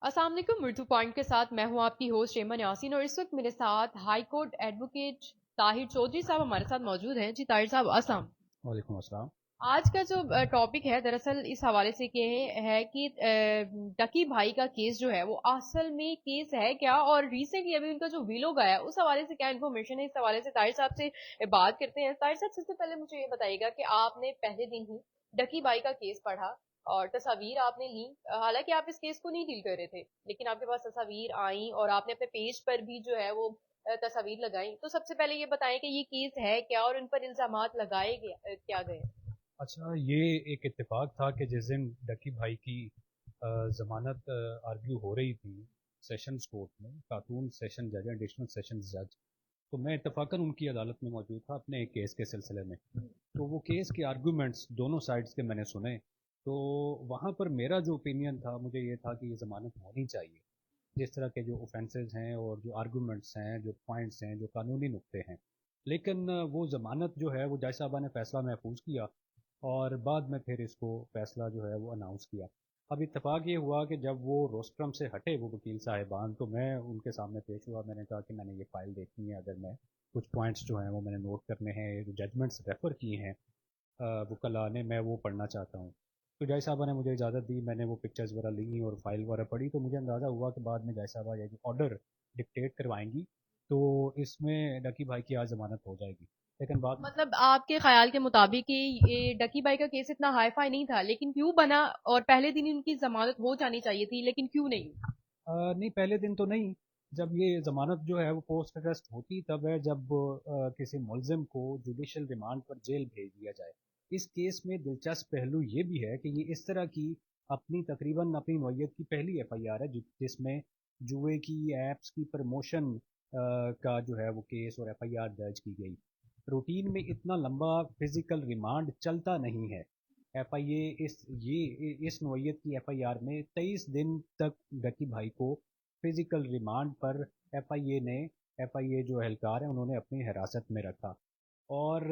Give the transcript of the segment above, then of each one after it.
अस्सलाम वालेकुम। उर्दू पॉइंट के साथ मैं हूं आपकी होस्ट एमन यासीन और इस वक्त मेरे साथ high court advocate Tahir Chaudhary साहब हमारे साथ मौजूद हैं। जी ताहिर साहब अस्सलाम। वालेकुम अस्सलाम। आज का जो टॉपिक है दरअसल इस हवाले से कि है कि डकी भाई का केस जो है वो असल में केस है क्या, और रिसेंटली अभी उनका जो वीलॉग आया उस हवाले से क्या इन्फॉर्मेशन है, इस हवाले से ताहिर साहब से बात करते हैं। ताहिर साहब सबसे पहले मुझे ये बताइएगा कि आपने पहले दिन ही डकी भाई का केस पढ़ा और तस्वीर आपने ली। हालांकि आप इस केस को नहीं डील कर रहे थे, लेकिन आपके पास तस्वीर आई और आपने अपने पेज पर भी जो है वो तस्वीर लगाई। तो सबसे पहले ये बताएं कि ये केस है क्या और उन पर इल्जामात लगाए गए क्या गए। अच्छा, ये एक इत्तेफाक था कि जिस दिन डकी भाई की ज़मानत आर्ग्यू हो रही थी सेशंस कोर्ट में, खातून सेशन जज, एडिशनल सेशन जज, तो मैं इत्तफाकन उनकी अदालत में मौजूद था अपने एक केस के सिलसिले में। तो वो केस के आर्गूमेंट्स दोनों साइड्स के मैंने सुने। तो वहाँ पर मेरा जो ओपिनियन था, मुझे ये था कि ये ज़मानत होनी चाहिए। जिस तरह के जो ऑफेंसेस हैं और जो आर्गूमेंट्स हैं, जो पॉइंट्स हैं, जो कानूनी नुक्ते हैं, लेकिन वो ज़मानत जो है वो जज साहबा ने फ़ैसला महफूज किया और बाद में फिर इसको फ़ैसला जो है वो अनाउंस किया। अब इत्तेफाक ये हुआ कि जब वो रोस्ट्रम से हटे वो वकील साहिबान, तो मैं उनके सामने पेश हुआ। मैंने कहा कि मैंने ये फ़ाइल देखनी है, अगर मैं कुछ पॉइंट्स जो हैं वो मैंने नोट करने हैं, जो जजमेंट्स रेफ़र किए हैं वकला ने, मैं वो पढ़ना चाहता हूँ। तो जय साहबा ने मुझे इजाज़त दी, मैंने वो पिक्चर्स वगैरह ली और फाइल वगैरह पढ़ी, तो मुझे अंदाज़ा हुआ कि बाद में जय साहबा ये जो ऑर्डर डिक्टेट करवाएंगी तो इसमें डकी भाई की आज ज़मानत हो जाएगी। लेकिन बाद में मतलब आपके ख्याल के मुताबिक कि ये डकी बाई का केस इतना हाई फाई नहीं था, लेकिन क्यों बना और पहले दिन ही उनकी जमानत हो जानी चाहिए थी, लेकिन क्यों नहीं। नहीं, पहले दिन तो नहीं। जब ये ज़मानत जो है वो पोस्ट अरेस्ट होती तब है, जब किसी मुलजिम को जुडिशल रिमांड पर जेल भेज दिया जाए। इस केस में दिलचस्प पहलू ये भी है कि ये इस तरह की तकरीबन अपनी नौयत की पहली एफआईआर है जिसमें जुए की ऐप्स की प्रमोशन का जो है वो केस और एफआईआर दर्ज की गई। रूटीन में इतना लंबा फिजिकल रिमांड चलता नहीं है। एफआईए इस नौयत की एफआईआर में 23 दिन तक डकी भाई को फिजिकल रिमांड पर एफआईए जो एहलकार हैं उन्होंने अपनी हिरासत में रखा। और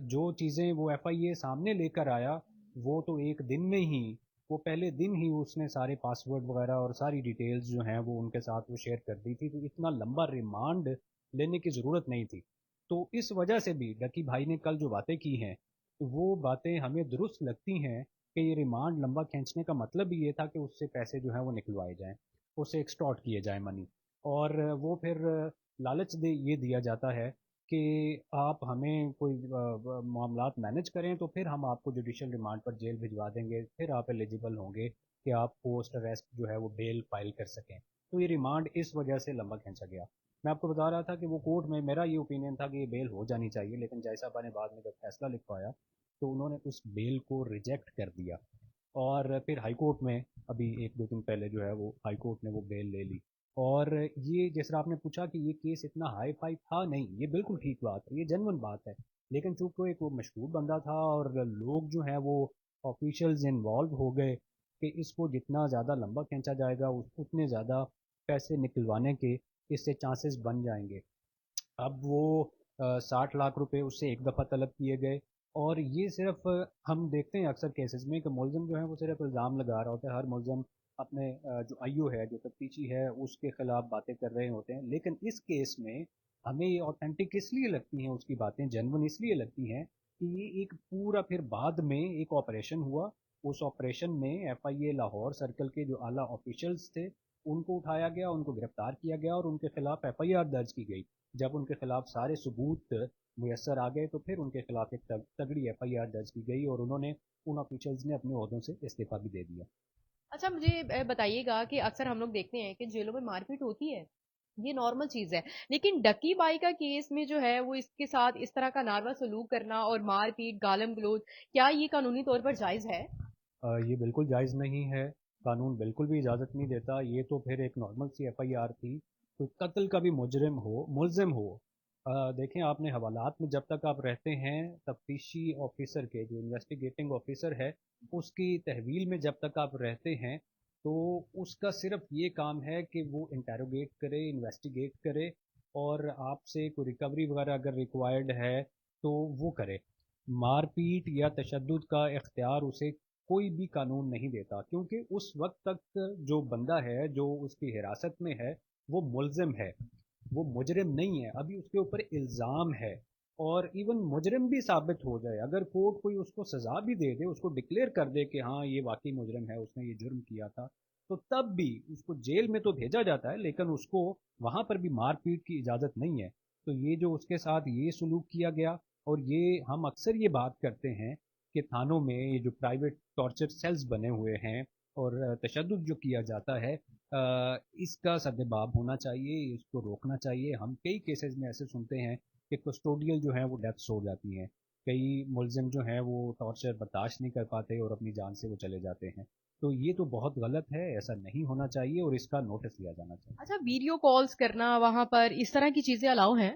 जो चीज़ें वो एफआईए सामने लेकर आया वो तो एक दिन में ही, वो पहले दिन ही उसने सारे पासवर्ड वगैरह और सारी डिटेल्स जो हैं वो उनके साथ वो शेयर कर दी थी। तो इतना लंबा रिमांड लेने की ज़रूरत नहीं थी। तो इस वजह से भी डकी भाई ने कल जो बातें की हैं, तो वो बातें हमें दुरुस्त लगती हैं कि ये रिमांड लंबा खींचने का मतलब ही ये था कि उससे पैसे जो हैं वो निकलवाए जाएं, उससे एक्सटॉर्ट किए जाएं मनी। और वो फिर लालच दे ये दिया जाता है कि आप हमें कोई मामलात मैनेज करें तो फिर हम आपको जुडिशल रिमांड पर जेल भिजवा देंगे, फिर आप एलिजिबल होंगे कि आप पोस्ट अरेस्ट जो है वो बेल फाइल कर सकें। तो ये रिमांड इस वजह से लंबा खींचा गया। मैं आपको बता रहा था कि वो कोर्ट में मेरा ये ओपिनियन था कि ये बेल हो जानी चाहिए, लेकिन जय साहबा ने बाद में जब फैसला लिखवाया तो उन्होंने उस बेल को रिजेक्ट कर दिया। और फिर हाई कोर्ट में अभी एक दो दिन पहले जो है वो हाई कोर्ट ने वो बेल ले ली। और ये जिस तरह आपने पूछा कि ये केस इतना हाई फाई था, नहीं, ये बिल्कुल ठीक बात है, ये जेन्युइन बात है। लेकिन चूंकि एक वो मशहूर बंदा था और लोग जो हैं वो ऑफिशियल्स इन्वॉल्व हो गए कि इसको जितना ज़्यादा लंबा खींचा जाएगा उतने ज़्यादा पैसे निकलवाने के इससे चांसेस बन जाएंगे। अब वो 60 लाख रुपए उससे एक दफ़ा तलब किए गए। और ये सिर्फ हम देखते हैं अक्सर केसेस में कि मुलजिम जो है वो सिर्फ इल्ज़ाम लगा रहा होता है। हर मुलजिम अपने जो आईओ है, जो तफ्तीशी है, उसके खिलाफ बातें कर रहे होते हैं। लेकिन इस केस में हमें ये ऑथेंटिक इसलिए लगती हैं, उसकी बातें जेन्युइन इसलिए लगती हैं कि ये एक पूरा फिर बाद में एक ऑपरेशन हुआ। उस ऑपरेशन में एफआईए लाहौर सर्कल के जो आला ऑफिशियल्स थे उनको उठाया गया, उनको गिरफ्तार किया गया और उनके खिलाफ एफआईआर दर्ज की गई। जब उनके खिलाफ सारे सबूत मुयसर आ गए तो फिर उनके खिलाफ एक तगड़ी एफआईआर दर्ज की गई और उन्होंने उन ऑफिशियल्स ने अपने ओहदों से इस्तीफा भी दे दिया। अच्छा मुझे बताइएगा कि अक्सर हम लोग देखते हैं कि जेलों में मारपीट होती है, ये नॉर्मल चीज है, लेकिन डकी बाई का केस में जो है वो इसके साथ इस तरह का नारवा सलूक करना और मारपीट गालम गलौज, क्या ये कानूनी तौर पर जायज है। ये बिल्कुल जायज़ नहीं है। कानून बिल्कुल भी इजाज़त नहीं देता। ये तो फिर एक नॉर्मल सी एफआईआर थी। कोई कत्ल का भी मुलजिम हो, देखें, आपने हवालात में जब तक आप रहते हैं, तफ्तीशी ऑफिसर के जो इन्वेस्टिगेटिंग ऑफिसर है उसकी तहवील में जब तक आप रहते हैं, तो उसका सिर्फ ये काम है कि वो इंटेरोगेट करे, इन्वेस्टिगेट करे और आपसे कोई रिकवरी वगैरह अगर रिक्वायर्ड है तो वो करे। मारपीट या तशद्दुद का इख्तियार उसे کوئی بھی قانون نہیں دیتا، کیونکہ اس وقت تک جو بندہ ہے جو اس کی حراست میں ہے وہ ملزم ہے، وہ مجرم نہیں ہے، ابھی اس کے اوپر الزام ہے، اور ایون مجرم بھی ثابت ہو جائے، اگر کورٹ کوئی اس کو سزا بھی دے دے، اس کو ڈکلیئر کر دے کہ ہاں یہ واقعی مجرم ہے، اس نے یہ جرم کیا تھا، تو تب بھی اس کو جیل میں تو بھیجا جاتا ہے، لیکن اس کو وہاں پر بھی مار پیٹ کی اجازت نہیں ہے۔ تو یہ جو اس کے ساتھ یہ سلوک کیا گیا، اور یہ ہم اکثر یہ بات کرتے ہیں کہ تھانوں میں یہ جو پرائیویٹ ٹارچر سیلز بنے ہوئے ہیں اور تشدد جو کیا جاتا ہے، اس کا سدباب ہونا چاہیے، اس کو روکنا چاہیے۔ ہم کئی کیسز میں ایسے سنتے ہیں کہ کسٹوڈیل جو ہیں وہ ڈیتھس ہو جاتی ہیں، کئی ملزم جو ہیں وہ ٹارچر برداشت نہیں کر پاتے اور اپنی جان سے وہ چلے جاتے ہیں۔ تو یہ تو بہت غلط ہے، ایسا نہیں ہونا چاہیے اور اس کا نوٹس لیا جانا چاہیے۔ اچھا، ویڈیو کالز کرنا وہاں پر اس طرح کی چیزیں الاؤ ہیں؟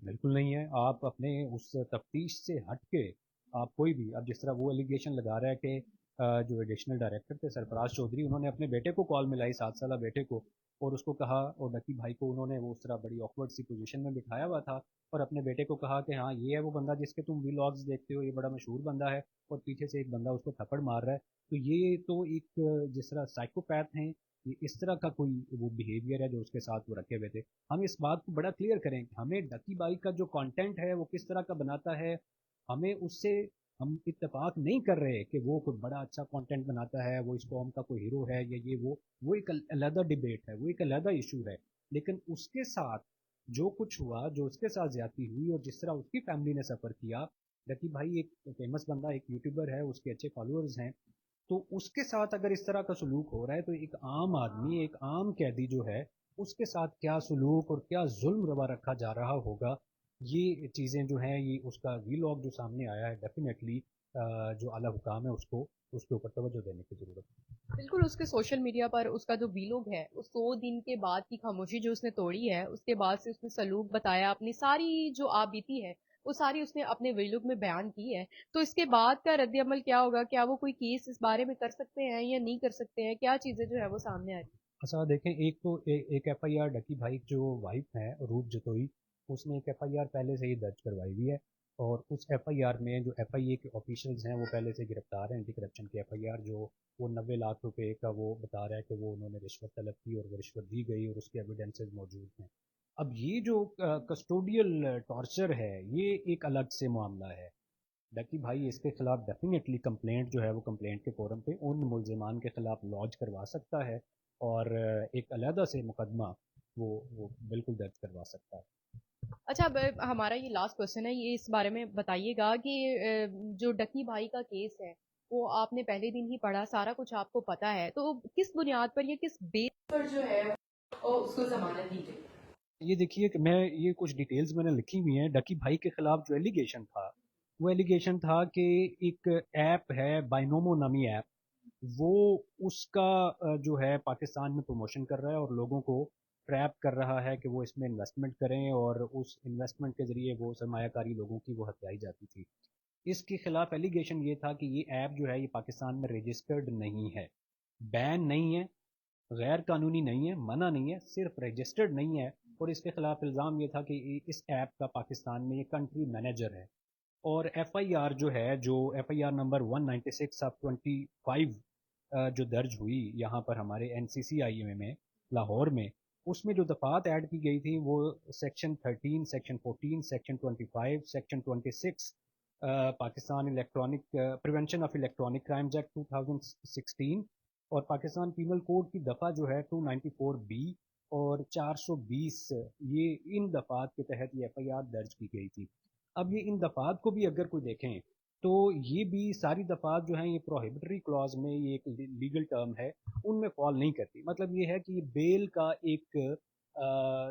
بالکل نہیں ہے، آپ اپنے اس تفتیش سے ہٹ کے آپ کوئی بھی، اب جس طرح وہ ایلیگیشن لگا رہا ہے کہ جو ایڈیشنل ڈائریکٹر تھے سرفراز چودھری، انہوں نے اپنے بیٹے کو کال ملائی، 7 سالہ بیٹے کو، اور اس کو کہا، اور ڈکی بھائی کو انہوں نے وہ اس طرح بڑی آکورڈ سی پوزیشن میں بٹھایا ہوا تھا، اور اپنے بیٹے کو کہا کہ ہاں یہ ہے وہ بندہ جس کے تم ویلاگز دیکھتے ہو، یہ بڑا مشہور بندہ ہے، اور پیچھے سے ایک بندہ اس کو تھپڑ مار رہا ہے۔ تو یہ تو ایک جس طرح سائیکوپیتھ ہیں، یہ اس طرح کا کوئی وہ بیہیویئر ہے جو اس کے ساتھ وہ رکھے ہوئے تھے۔ ہم اس بات کو بڑا کلیئر کریں کہ ہمیں ڈکی بائی کا جو کانٹینٹ ہے وہ کس طرح کا بناتا ہے، ہمیں اس سے ہم اتفاق نہیں کر رہے کہ وہ کوئی بڑا اچھا کانٹینٹ بناتا ہے، وہ اس قوم کا کوئی ہیرو ہے یا یہ وہ ایک علیحدہ ڈبیٹ ہے، وہ ایک علیحدہ ایشو ہے، لیکن اس کے ساتھ جو کچھ ہوا، جو اس کے ساتھ زیادتی ہوئی اور جس طرح اس کی فیملی نے سفر کیا، ڈکی بھائی ایک فیمس بندہ، ایک یوٹیوبر ہے، اس کے اچھے فالوورز ہیں، تو اس کے ساتھ اگر اس طرح کا سلوک ہو رہا ہے تو ایک عام آدمی، ایک عام قیدی جو ہے، اس کے ساتھ کیا سلوک اور کیا ظلم روا رکھا جا رہا ہوگا، یہ چیزیں جو ہیں، یہ اس کا ویلاگ جو سامنے آیا ہے، ڈیفینیٹلی جو اعلیٰ حکام ہے اس کے اوپر توجہ دینے کی ضرورت ہے۔ بالکل، اس کے سوشل میڈیا پر اس کا جو ویلوگ ہے، اس 100 دن کے بعد کی خاموشی جو اس نے توڑی ہے، اس کے بعد سے اس نے سلوک بتایا، اپنی ساری جو آپ بیتی ہے وہ ساری اس نے اپنے ویلوگ میں بیان کی ہے۔ تو اس کے بعد کا رد عمل کیا ہوگا؟ کیا وہ کوئی کیس اس بارے میں کر سکتے ہیں یا نہیں کر سکتے ہیں؟ کیا چیزیں جو ہے وہ سامنے آ رہی ہیں؟ اچھا دیکھیں، ایک تو ایک ایف آئی آر ڈکی بھائی جو وائف ہے روپ جتوئی، اس نے ایک ایف آئی آر پہلے سے ہی درج کروائی ہوئی ہے، اور اس ایف آئی آر میں جو ایف آئی اے کے آفیشلز ہیں وہ پہلے سے گرفتار ہیں، اینٹی کرپشن کی ایف آئی آر جو وہ 90 لاکھ روپے کا وہ بتا رہا ہے کہ وہ انہوں نے رشوت طلب کی اور وہ رشوت دی گئی اور اس کے ایویڈنسز موجود ہیں۔ اب یہ جو کسٹوڈیل ٹارچر ہے یہ ایک الگ سے معاملہ ہے، ڈکی بھائی اس کے خلاف ڈیفینیٹلی کمپلینٹ جو ہے وہ کمپلینٹ کے فورم پہ ان ملزمان کے خلاف لانچ کروا سکتا ہے، اور ایک علیحدہ سے مقدمہ وہ بالکل درج کروا سکتا ہے۔ اچھا، اب ہمارا یہ لاسٹ کوشچن ہے، یہ اس بارے میں بتائیے گا کہ جو ڈکی بھائی کا کیس ہے وہ آپ نے پہلے دن ہی پڑھا، سارا کچھ آپ کو پتا ہے، تو کس بنیاد پر یا کس بیس پر جو ہے اس کو ضمانت دی گئی؟ یہ دیکھیے کہ میں یہ کچھ ڈیٹیلز میں نے لکھی ہوئی ہیں، ڈکی بھائی کے خلاف جو ایلیگیشن تھا وہ ایلیگیشن تھا کہ ایک ایپ ہے بائنومو نامی ایپ، وہ اس کا جو ہے پاکستان میں پروموشن کر رہا ہے اور لوگوں کو ٹریپ کر رہا ہے کہ وہ اس میں انویسٹمنٹ کریں، اور اس انویسٹمنٹ کے ذریعے وہ سرمایہ کاری لوگوں کی وہ ہتھیائی جاتی تھی۔ اس کے خلاف ایلیگیشن یہ تھا کہ یہ ایپ جو ہے یہ پاکستان میں رجسٹرڈ نہیں ہے، بین نہیں ہے، غیر قانونی نہیں ہے، منع نہیں ہے، صرف رجسٹرڈ نہیں ہے، اور اس کے خلاف الزام یہ تھا کہ اس ایپ کا پاکستان میں یہ کنٹری مینیجر ہے، اور ایف آئی آر جو ہے، جو ایف آئی آر نمبر 196/25 جو درج ہوئی یہاں پر ہمارے N C C I am میں لاہور میں، اس میں جو دفعات ایڈ کی گئی تھی وہ section 13، section 14، section 25، section 26، Pakistan electronic prevention of electronic crimes act 2016، اور پاکستان پینل کوڈ کی دفعہ جو ہے 294B اور 420، یہ ان دفعات کے تحت یہ ایف آئی آر درج کی گئی تھی۔ اب یہ ان دفعات کو بھی اگر کوئی دیکھیں تو یہ بھی ساری دفعات جو ہیں یہ پروہیبٹری کلاز میں، یہ ایک لیگل ٹرم ہے، ان میں فال نہیں کرتی۔ مطلب یہ ہے کہ یہ بیل کا ایک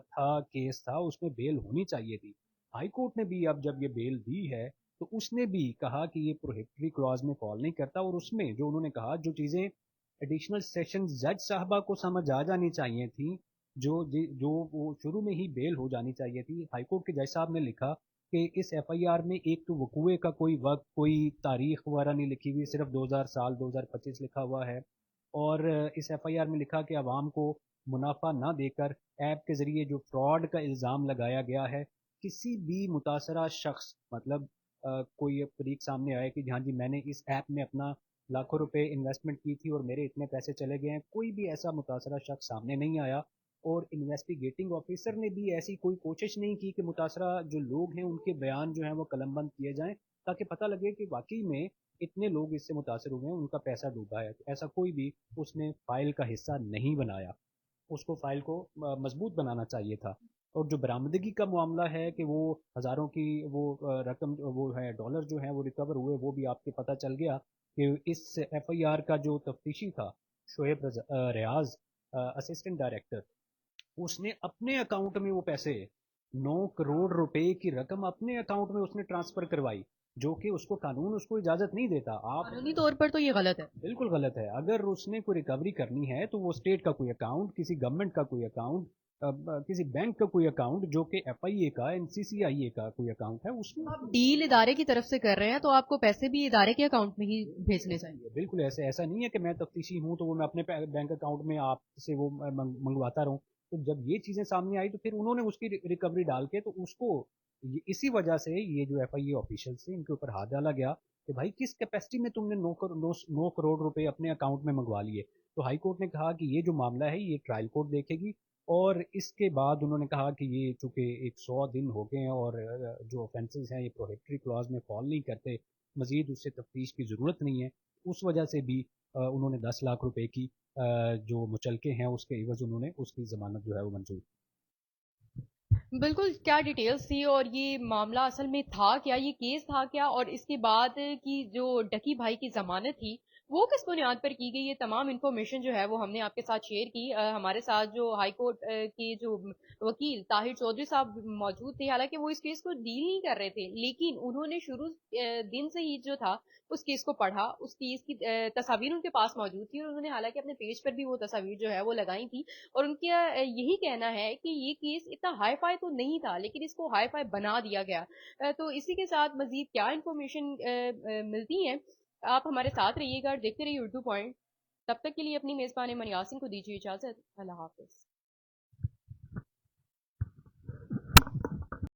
تھا، کیس تھا، اس میں بیل ہونی چاہیے تھی، ہائی کورٹ نے بھی اب جب یہ بیل دی ہے تو اس نے بھی کہا کہ یہ پروہیبٹری کلاز میں فال نہیں کرتا، اور اس میں جو انہوں نے کہا جو چیزیں ایڈیشنل سیشن جج صاحبہ کو سمجھ آ جانی چاہیے تھیں، جو وہ شروع میں ہی بیل ہو جانی چاہیے تھی، ہائی کورٹ کے جج صاحب نے لکھا کہ اس ایف آئی آر میں ایک تو وقوع کا کوئی وقت، کوئی تاریخ وغیرہ نہیں لکھی ہوئی، صرف 2025 لکھا ہوا ہے، اور اس ایف آئی آر میں لکھا کہ عوام کو منافع نہ دے کر ایپ کے ذریعے جو فراڈ کا الزام لگایا گیا ہے، کسی بھی متاثرہ شخص، مطلب کوئی فریق سامنے آئے کہ ہاں جی میں نے اس ایپ میں اپنا लाखों रुपए इन्वेस्टमेंट की थी और मेरे इतने पैसे चले गए हैं, कोई भी ऐसा मुतासरा शख्स सामने नहीं आया। और इन्वेस्टिगेटिंग ऑफिसर ने भी ऐसी कोई कोशिश नहीं की कि मुतासरा जो लोग हैं उनके बयान जो हैं वो कलमबंद किए जाएं, ताकि पता लगे कि वाकई में इतने लोग इससे मुतासर हुए हैं, उनका पैसा डूबा है। तो ऐसा कोई भी उसने फाइल का हिस्सा नहीं बनाया। उसको फाइल को मजबूत बनाना चाहिए था। और जो बरामदगी का मामला है कि वो हज़ारों की वो रकम वो है डॉलर जो है वो रिकवर हुए, वो भी आपके पता चल गया कि इस एफआईआर का जो तफ्तीशी था शोएब रियाज, असिस्टेंट डायरेक्टर, उसने अपने अकाउंट में वो पैसे 9 करोड़ रुपए की रकम अपने अकाउंट में उसने ट्रांसफर करवाई, जो कि उसको कानून उसको इजाजत नहीं देता। आप कानूनी तौर पर तो ये गलत है। बिल्कुल गलत है। अगर उसने कोई रिकवरी करनी है तो वो स्टेट का कोई अकाउंट, किसी गवर्नमेंट का कोई अकाउंट, किसी बैंक का कोई अकाउंट, जो कि एफआईए का, एनसीसीआईए का कोई अकाउंट है, उसमें आप डील इदारे की तरफ से कर रहे हैं तो आपको पैसे भी इदारे के अकाउंट में ही भेजने चाहिए। बिल्कुल ऐसे ऐसा नहीं है कि मैं तफ्तीशी हूं तो वो मैं अपने बैंक अकाउंट में आपसे वो मंगवाता रहूं। तो जब ये चीजें सामने आई तो फिर उन्होंने उसकी रिकवरी डाल के तो उसको इसी वजह से ये जो एफआईए ऑफिशियल से इनके ऊपर हाथ डाला गया कि भाई किस कैपेसिटी में तुमने 9 करोड़ रुपए अपने अकाउंट में मंगवा लिए। तो हाई कोर्ट ने कहा कि ये जो मामला है ये ट्रायल कोर्ट देखेगी। और इसके बाद उन्होंने कहा कि ये चूंकि 100 दिन हो गए हैं और जो ऑफेंसेस हैं ये प्रोहिबिटरी क्लॉज में फॉल नहीं करते, मजीद उससे तफ्तीश की ज़रूरत नहीं है। उस वजह से भी उन्होंने 10 लाख रुपए की जो मुचलके हैं उसके एवज उन्होंने उसकी ज़मानत जो है वो मंजूर। बिल्कुल, क्या डिटेल्स थी और ये मामला असल में था क्या, ये केस था क्या, और इसके बाद की जो डकी भाई की जमानत थी वो किस बुनियाद पर की गई, ये तमाम इन्फॉर्मेशन जो है वो हमने आपके साथ शेयर की। हमारे साथ जो हाई कोर्ट के जो वकील ताहिर चौधरी साहब मौजूद थे, हालांकि वो इस केस को डील नहीं कर रहे थे, लेकिन उन्होंने शुरू दिन से ही जो था उस केस को पढ़ा, उस केस की तस्वीर उनके पास मौजूद थी, और उन्होंने हालांकि अपने पेज पर भी वो तस्वीर जो है वो लगाई थी। और उनका यही कहना है कि ये केस इतना हाई फाई तो नहीं था, लेकिन इसको हाई फाई बना दिया गया। तो इसी के साथ मजीद क्या इन्फॉर्मेशन मिलती है, आप हमारे साथ रहिएगा और देखते रहिए उर्दू पॉइंट। तब तक के लिए अपनी मेजबान मन यासिन को दीजिए इजाजत। अल्लाह हाफिज।